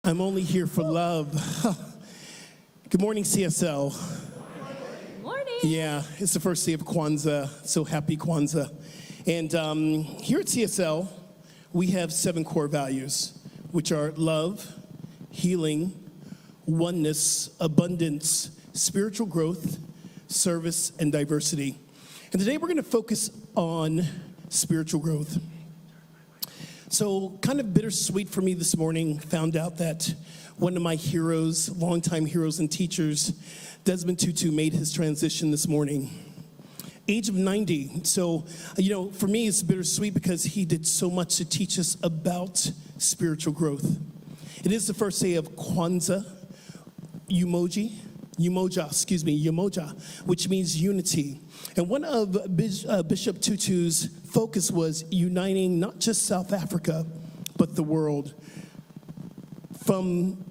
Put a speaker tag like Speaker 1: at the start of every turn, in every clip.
Speaker 1: I'm only here for love. Good morning, CSL.
Speaker 2: Morning.
Speaker 1: Yeah, it's the first day of Kwanzaa, so happy Kwanzaa. And here at CSL, we have 7 core values, which are love, healing, oneness, abundance, spiritual growth, service, and diversity. And today we're going to focus on spiritual growth. So kind of bittersweet for me this morning, found out that one of my heroes, longtime heroes and teachers, Desmond Tutu, made his transition this morning. Age of 90. So, for me it's bittersweet because he did so much to teach us about spiritual growth. It is the first day of Kwanzaa, Umoja, which means unity. And one of Bishop Tutu's focus was uniting not just South Africa, but the world. From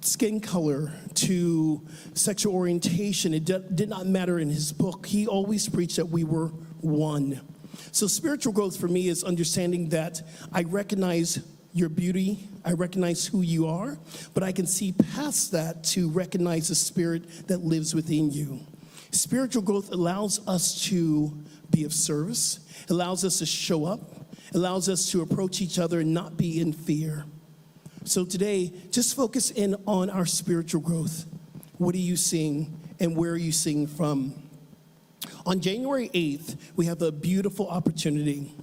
Speaker 1: skin color to sexual orientation, it did not matter in his book. He always preached that we were one. So spiritual growth for me is understanding that I recognize your beauty, I recognize who you are, but I can see past that to recognize the spirit that lives within you. Spiritual growth allows us to be of service, allows us to show up, allows us to approach each other and not be in fear. So today, just focus in on our spiritual growth. What are you seeing and where are you seeing from? On January 8th, we have a beautiful opportunity.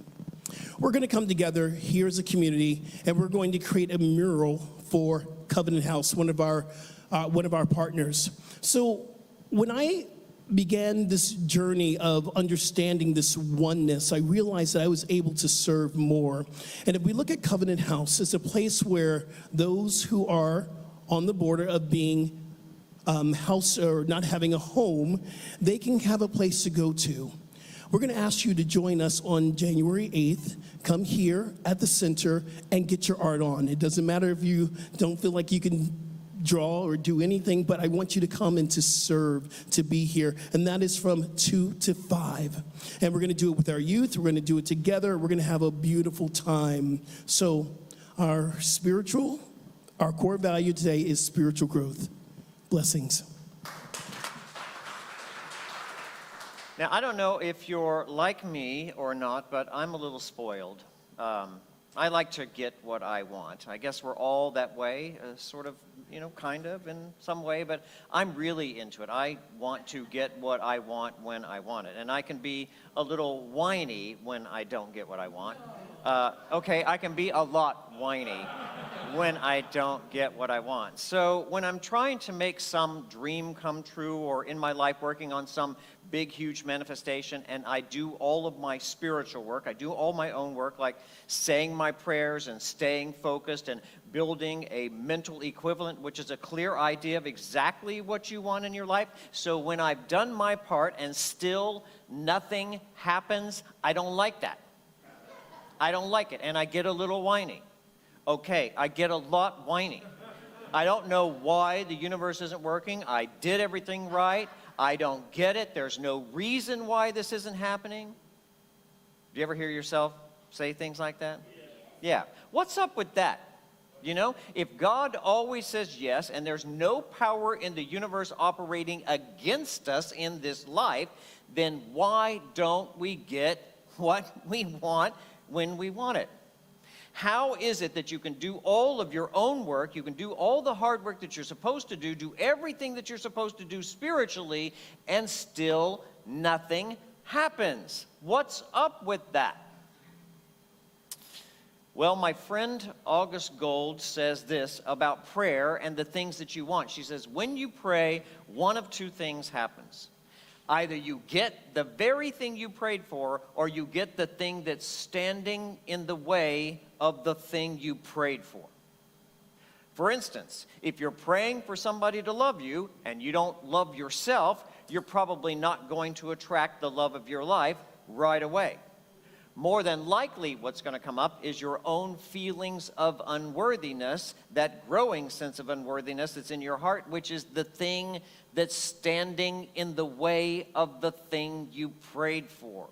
Speaker 1: We're going to come together here as a community, and we're going to create a mural for Covenant House, one of our partners. So when I began this journey of understanding this oneness, I realized that I was able to serve more. And if we look at Covenant House, it's a place where those who are on the border of being house or not having a home, they can have a place to go to. We're going to ask you to join us on January 8th. Come here at the center and get your art on. It doesn't matter if you don't feel like you can draw or do anything, but I want you to come and to serve, to be here. And that is from 2 to 5. And we're going to do it with our youth. We're going to do it together. We're going to have a beautiful time. So our core value today is spiritual growth. Blessings.
Speaker 3: Now, I don't know if you're like me or not, but I'm a little spoiled. I like to get what I want. I guess we're all that way, sort of, kind of in some way, but I'm really into it. I want to get what I want when I want it. And I can be a little whiny when I don't get what I want. Okay, I can be a lot whiny when I don't get what I want. So when I'm trying to make some dream come true, or in my life working on some big, huge manifestation, and I do all of my spiritual work, I do all my own work, like saying my prayers and staying focused and building a mental equivalent, which is a clear idea of exactly what you want in your life. So when I've done my part and still nothing happens, I don't like that. I don't like it, and I get a little whiny. Okay, I get a lot whiny. I don't know why the universe isn't working. I did everything right. I don't get it. There's no reason why this isn't happening. Do you ever hear yourself say things like that? Yeah. What's up with that? If God always says yes, and there's no power in the universe operating against us in this life, then why don't we get what we want when we want it? How is it that you can do all of your own work, you can do all the hard work that you're supposed to do everything that you're supposed to do spiritually, and still nothing happens? What's up with that? Well, my friend August Gold says this about prayer and the things that you want. She says, when you pray, one of two things happens. Either you get the very thing you prayed for, or you get the thing that's standing in the way of the thing you prayed for. For instance, if you're praying for somebody to love you and you don't love yourself, you're probably not going to attract the love of your life right away. More than likely, what's going to come up is your own feelings of unworthiness, that growing sense of unworthiness that's in your heart, which is the thing that's standing in the way of the thing you prayed for.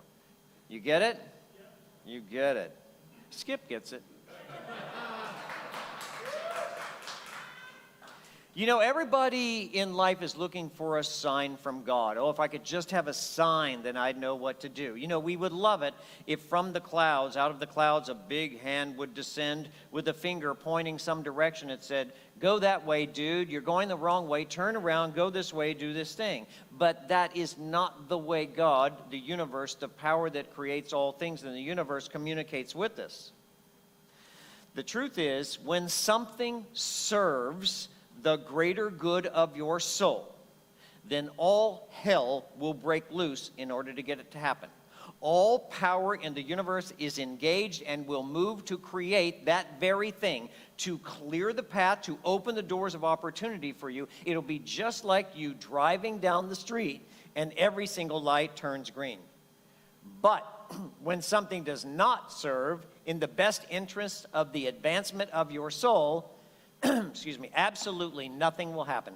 Speaker 3: You get it? You get it. Skip gets it. You know, everybody in life is looking for a sign from God. Oh, if I could just have a sign, then I'd know what to do. You know, we would love it if from the clouds, out of the clouds, a big hand would descend with a finger pointing some direction. It said, go that way, dude. You're going the wrong way. Turn around, go this way, do this thing. But that is not the way God, the universe, the power that creates all things in the universe, communicates with us. The truth is, when something serves the greater good of your soul, then all hell will break loose in order to get it to happen. All power in the universe is engaged and will move to create that very thing, to clear the path, to open the doors of opportunity for you. It'll be just like you driving down the street and every single light turns green. But when something does not serve in the best interest of the advancement of your soul, excuse me, absolutely nothing will happen.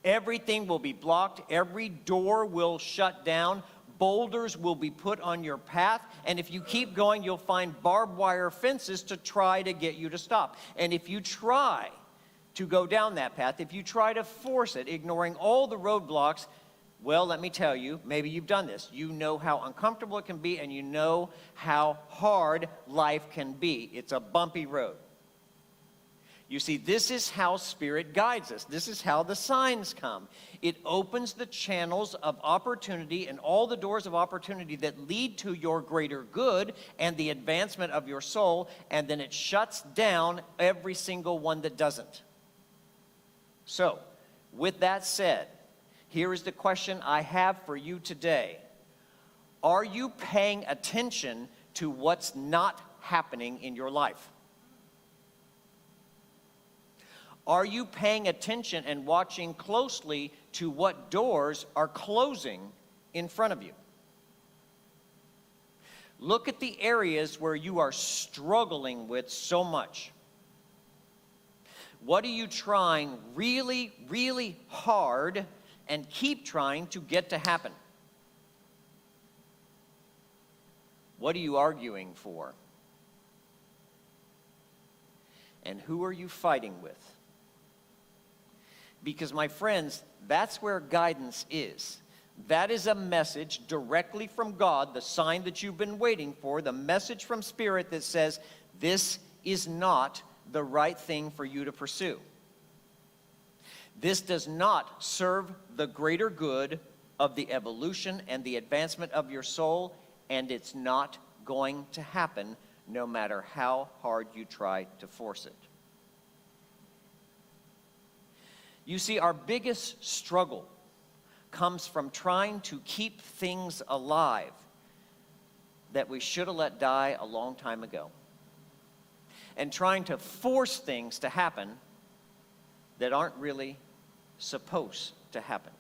Speaker 3: Everything will be blocked. Every door will shut down. Boulders will be put on your path. And if you keep going, you'll find barbed wire fences to try to get you to stop. And if you try to go down that path, if you try to force it, ignoring all the roadblocks, well, let me tell you, maybe you've done this. You know how uncomfortable it can be, and you know how hard life can be. It's a bumpy road. You see, this is how Spirit guides us. This is how the signs come. It opens the channels of opportunity and all the doors of opportunity that lead to your greater good and the advancement of your soul, and then it shuts down every single one that doesn't. So, with that said, here is the question I have for you today. Are you paying attention to what's not happening in your life? Are you paying attention and watching closely to what doors are closing in front of you? Look at the areas where you are struggling with so much. What are you trying really, really hard and keep trying to get to happen? What are you arguing for? And who are you fighting with? Because, my friends, that's where guidance is. That is a message directly from God, the sign that you've been waiting for, the message from Spirit that says, this is not the right thing for you to pursue. This does not serve the greater good of the evolution and the advancement of your soul, and it's not going to happen no matter how hard you try to force it. You see, our biggest struggle comes from trying to keep things alive that we should have let die a long time ago, and trying to force things to happen that aren't really supposed to happen.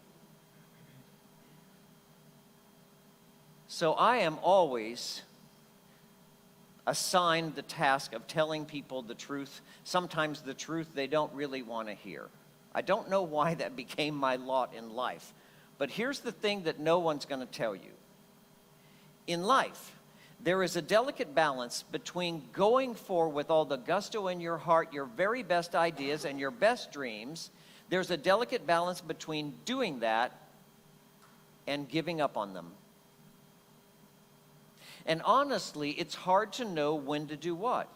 Speaker 3: So I am always assigned the task of telling people the truth, sometimes the truth they don't really want to hear. I don't know why that became my lot in life. But here's the thing that no one's going to tell you. In life, there is a delicate balance between going for with all the gusto in your heart, your very best ideas and your best dreams. There's a delicate balance between doing that and giving up on them. And honestly, it's hard to know when to do what.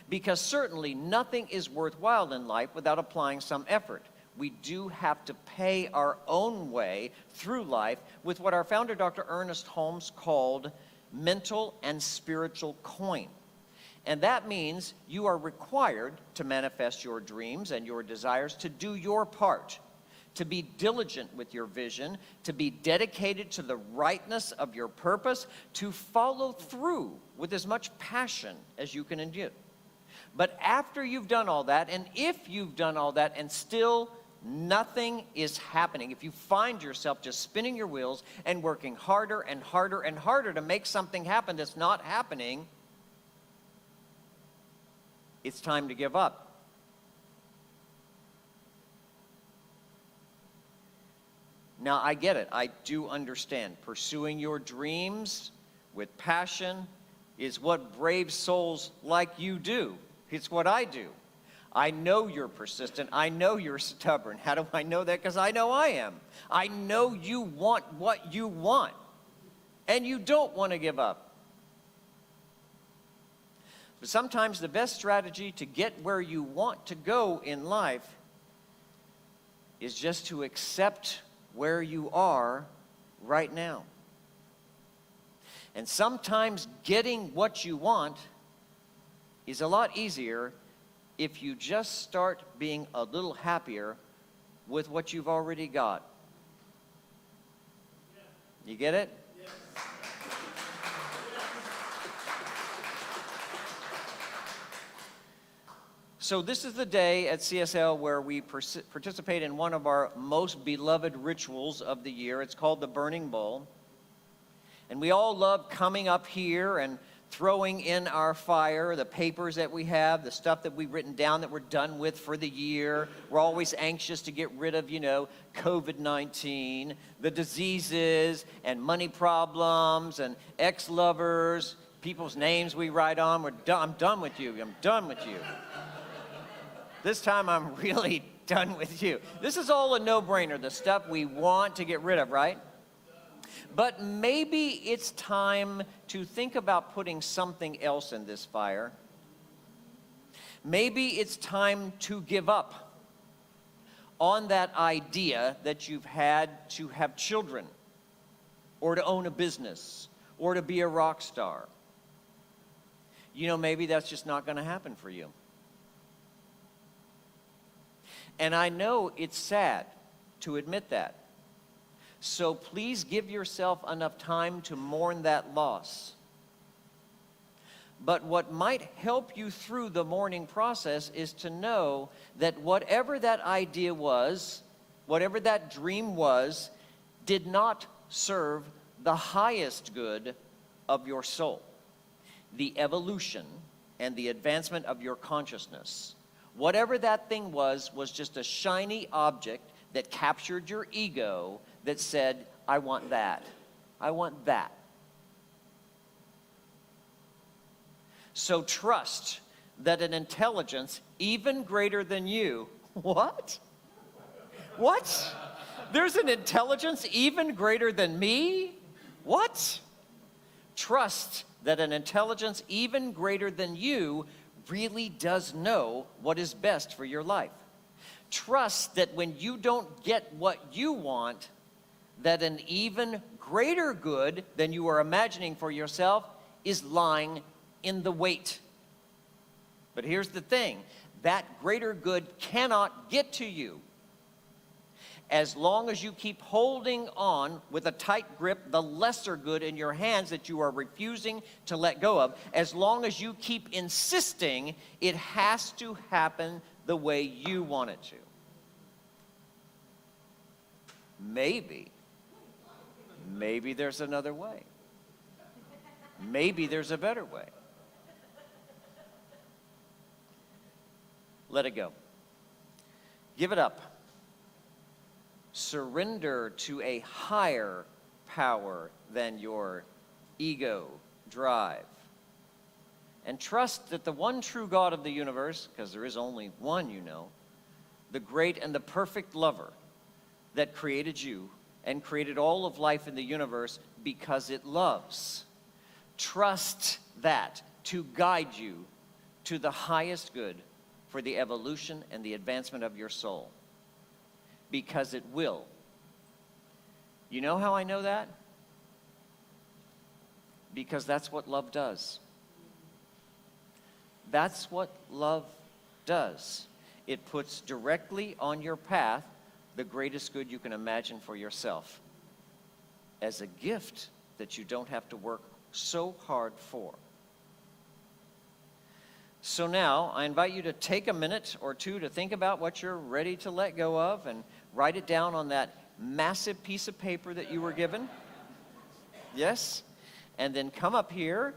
Speaker 3: Because certainly nothing is worthwhile in life without applying some effort. We do have to pay our own way through life with what our founder, Dr. Ernest Holmes, called mental and spiritual coin. And that means you are required to manifest your dreams and your desires, to do your part, to be diligent with your vision, to be dedicated to the rightness of your purpose, to follow through with as much passion as you can endure. But after you've done all that, and if you've done all that and still nothing is happening, if you find yourself just spinning your wheels and working harder and harder and harder to make something happen that's not happening, it's time to give up. Now, I get it. I do understand. Pursuing your dreams with passion is what brave souls like you do. It's what I do. I know you're persistent. I know you're stubborn. How do I know that? Because I know I am. I know you want what you want, and you don't want to give up. But sometimes the best strategy to get where you want to go in life is just to accept where you are right now. And sometimes getting what you want is a lot easier if you just start being a little happier with what you've already got. You get it? So this is the day at CSL where we participate in one of our most beloved rituals of the year. It's called the Burning Bowl. And we all love coming up here and throwing in our fire, the papers that we have, the stuff that we've written down that we're done with for the year. We're always anxious to get rid of, COVID-19, the diseases and money problems and ex-lovers, people's names we write on. I'm done with you. I'm done with you. This time I'm really done with you. This is all a no-brainer, the stuff we want to get rid of, right? But maybe it's time to think about putting something else in this fire. Maybe it's time to give up on that idea that you've had to have children, or to own a business, or to be a rock star. Maybe that's just not going to happen for you. And I know it's sad to admit that. So please give yourself enough time to mourn that loss. But what might help you through the mourning process is to know that whatever that idea was, whatever that dream was, did not serve the highest good of your soul, the evolution and the advancement of your consciousness. Whatever that thing was just a shiny object that captured your ego that said, I want that. I want that. So trust that an intelligence even greater than you, what? What? There's an intelligence even greater than me? What? Trust that an intelligence even greater than you really does know what is best for your life. Trust that when you don't get what you want, that an even greater good than you are imagining for yourself is lying in the wait. But here's the thing, that greater good cannot get to you as long as you keep holding on with a tight grip the lesser good in your hands that you are refusing to let go of. As long as you keep insisting it has to happen the way you want it to. Maybe there's another way. Maybe there's a better way. Let it go. Give it up. Surrender to a higher power than your ego drive. And trust that the one true God of the universe, because there is only one, the great and the perfect lover that created you and created all of life in the universe because it loves. Trust that to guide you to the highest good for the evolution and the advancement of your soul. Because it will. You know how I know that? Because that's what love does. That's what love does. It puts directly on your path the greatest good you can imagine for yourself as a gift that you don't have to work so hard for. So now, I invite you to take a minute or two to think about what you're ready to let go of and write it down on that massive piece of paper that you were given. Yes? And then come up here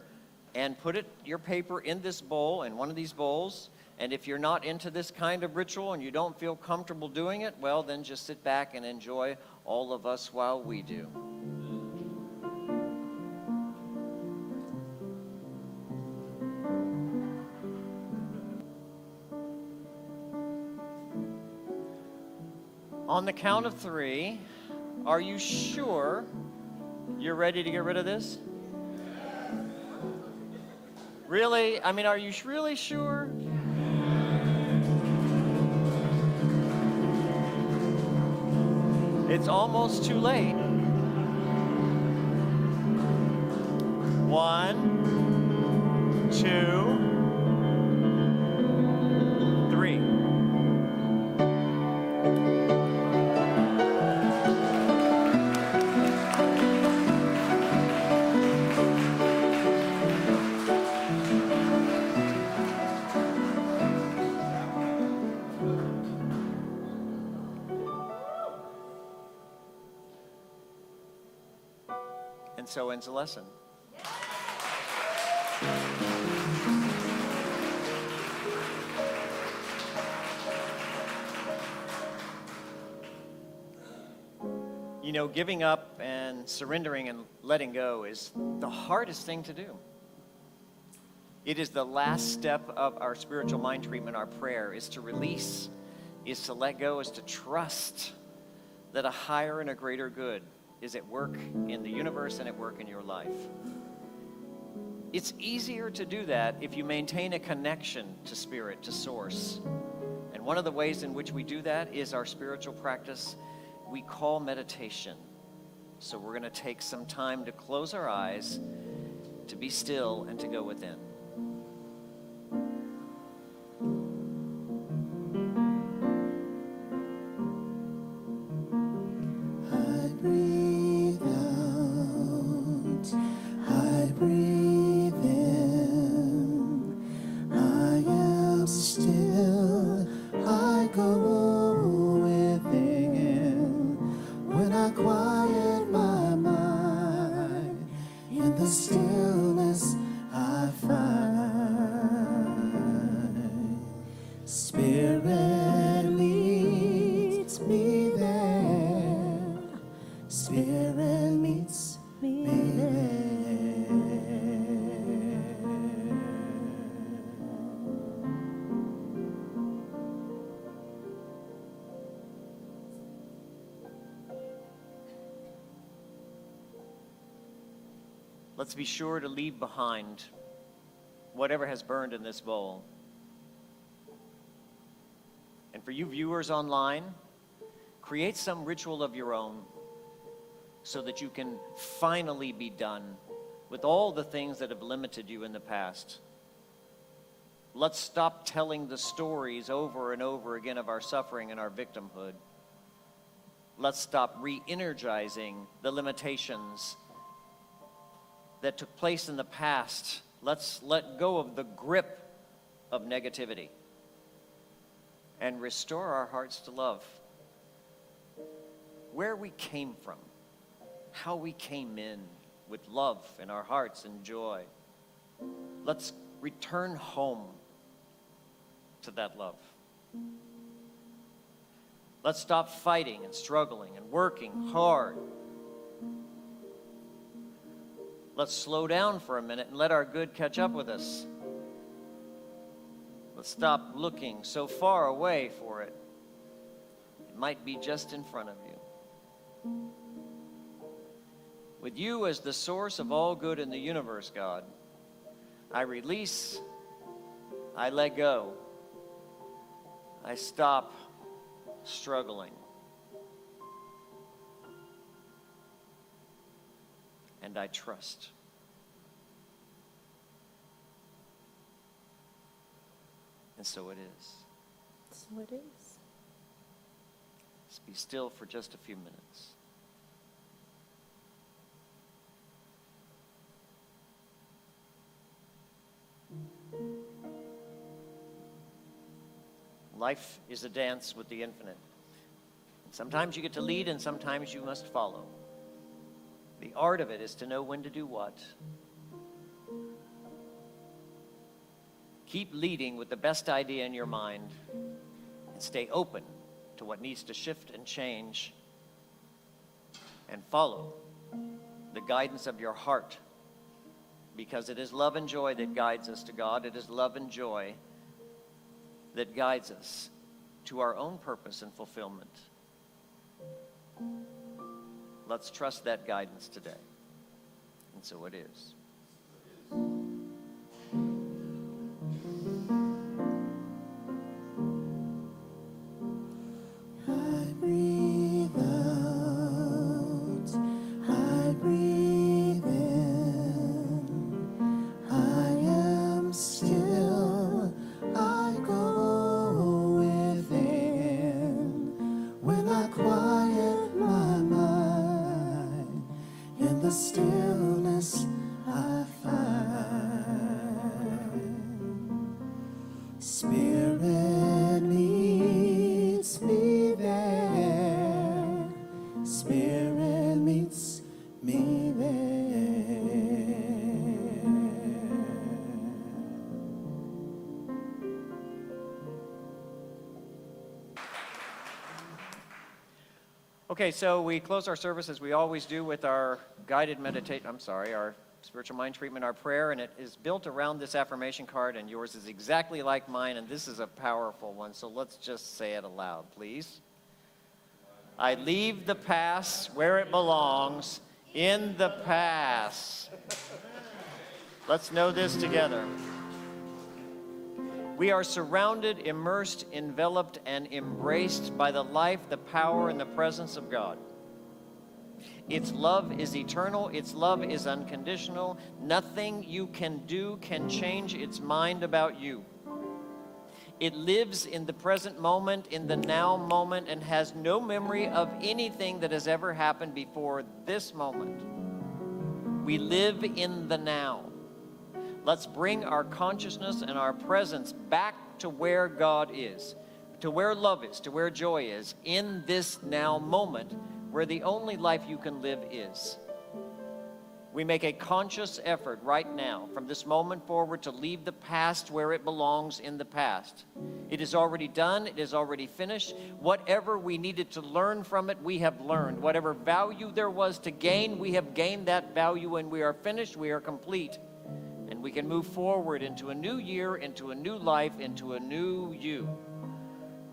Speaker 3: and put your paper in this bowl, in one of these bowls. And if you're not into this kind of ritual and you don't feel comfortable doing it, well, then just sit back and enjoy all of us while we do. On the count of 3, are you sure you're ready to get rid of this? Really? I mean, are you really sure? It's almost too late. 1, 2, 3. And so ends the lesson. You know, giving up and surrendering and letting go is the hardest thing to do. It is the last step of our spiritual mind treatment, our prayer, is to release, is to let go, is to trust that a higher and a greater good is at work in the universe and at work in your life. It's easier to do that if you maintain a connection to spirit, to source. And one of the ways in which we do that is our spiritual practice we call meditation. So we're going to take some time to close our eyes, to be still, and to go within.
Speaker 4: I breathe out, I breathe in, I am still, I go within. When I quiet my mind, in the stillness I find. Spirit leads me there, Spirit meets me there.
Speaker 3: Let's be sure to leave behind whatever has burned in this bowl. And for you viewers online, create some ritual of your own so that you can finally be done with all the things that have limited you in the past. Let's stop telling the stories over and over again of our suffering and our victimhood. Let's stop re-energizing the limitations that took place in the past. Let's let go of the grip of negativity and restore our hearts to love. Where we came from, how we came in with love in our hearts and joy. Let's return home to that love. Let's stop fighting and struggling and working hard. Let's slow down for a minute and let our good catch up with us. Let's stop looking so far away for it. It might be just in front of you. With you as the source of all good in the universe, God, I release, I let go, I stop struggling. And I trust. And so it is.
Speaker 2: So it is.
Speaker 3: Let's be still for just a few minutes. Life is a dance with the infinite. Sometimes you get to lead and sometimes you must follow. The art of it is to know when to do what. Keep leading with the best idea in your mind and stay open to what needs to shift and change, and follow the guidance of your heart, because it is love and joy that guides us to God. It is love and joy that guides us to our own purpose and fulfillment. Let's trust that guidance today. And so it is.
Speaker 4: I breathe out, I breathe in, I am still, I go within. When I quiet my mind, in the stillness I find. Spirit meets me there. Spirit meets me there.
Speaker 3: Okay, so we close our service as we always do with our guided meditate. Our spiritual mind treatment, our prayer, and it is built around this affirmation card, and yours is exactly like mine, and this is a powerful one, so let's just say it aloud, please. I leave the past where it belongs, in the past. Let's know this together. We are surrounded, immersed, enveloped, and embraced by the life, the power, and the presence of God. Its love is eternal. Its love is unconditional. Nothing you can do can change its mind about you. It lives in the present moment, in the now moment, and has no memory of anything that has ever happened before this moment. We live in the now. Let's bring our consciousness and our presence back to where God is, to where love is, to where joy is, in this now moment, where the only life you can live is. We make a conscious effort right now, from this moment forward, to leave the past where it belongs, in the past. It is already done. It is already finished. Whatever we needed to learn from it, we have learned. Whatever value there was to gain, we have gained that value, and we are finished. We are complete. And we can move forward into a new year, into a new life, into a new you,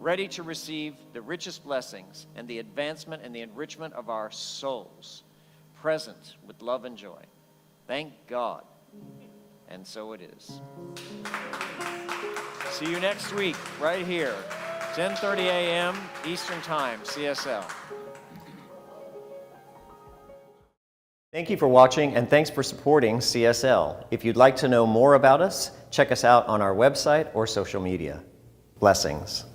Speaker 3: ready to receive the richest blessings and the advancement and the enrichment of our souls, present with love and joy. Thank God. And so it is. See you next week, right here, 10:30 a.m. Eastern Time, CSL. Thank you for watching, and thanks for supporting CSL. If you'd like to know more about us, check us out on our website or social media. Blessings.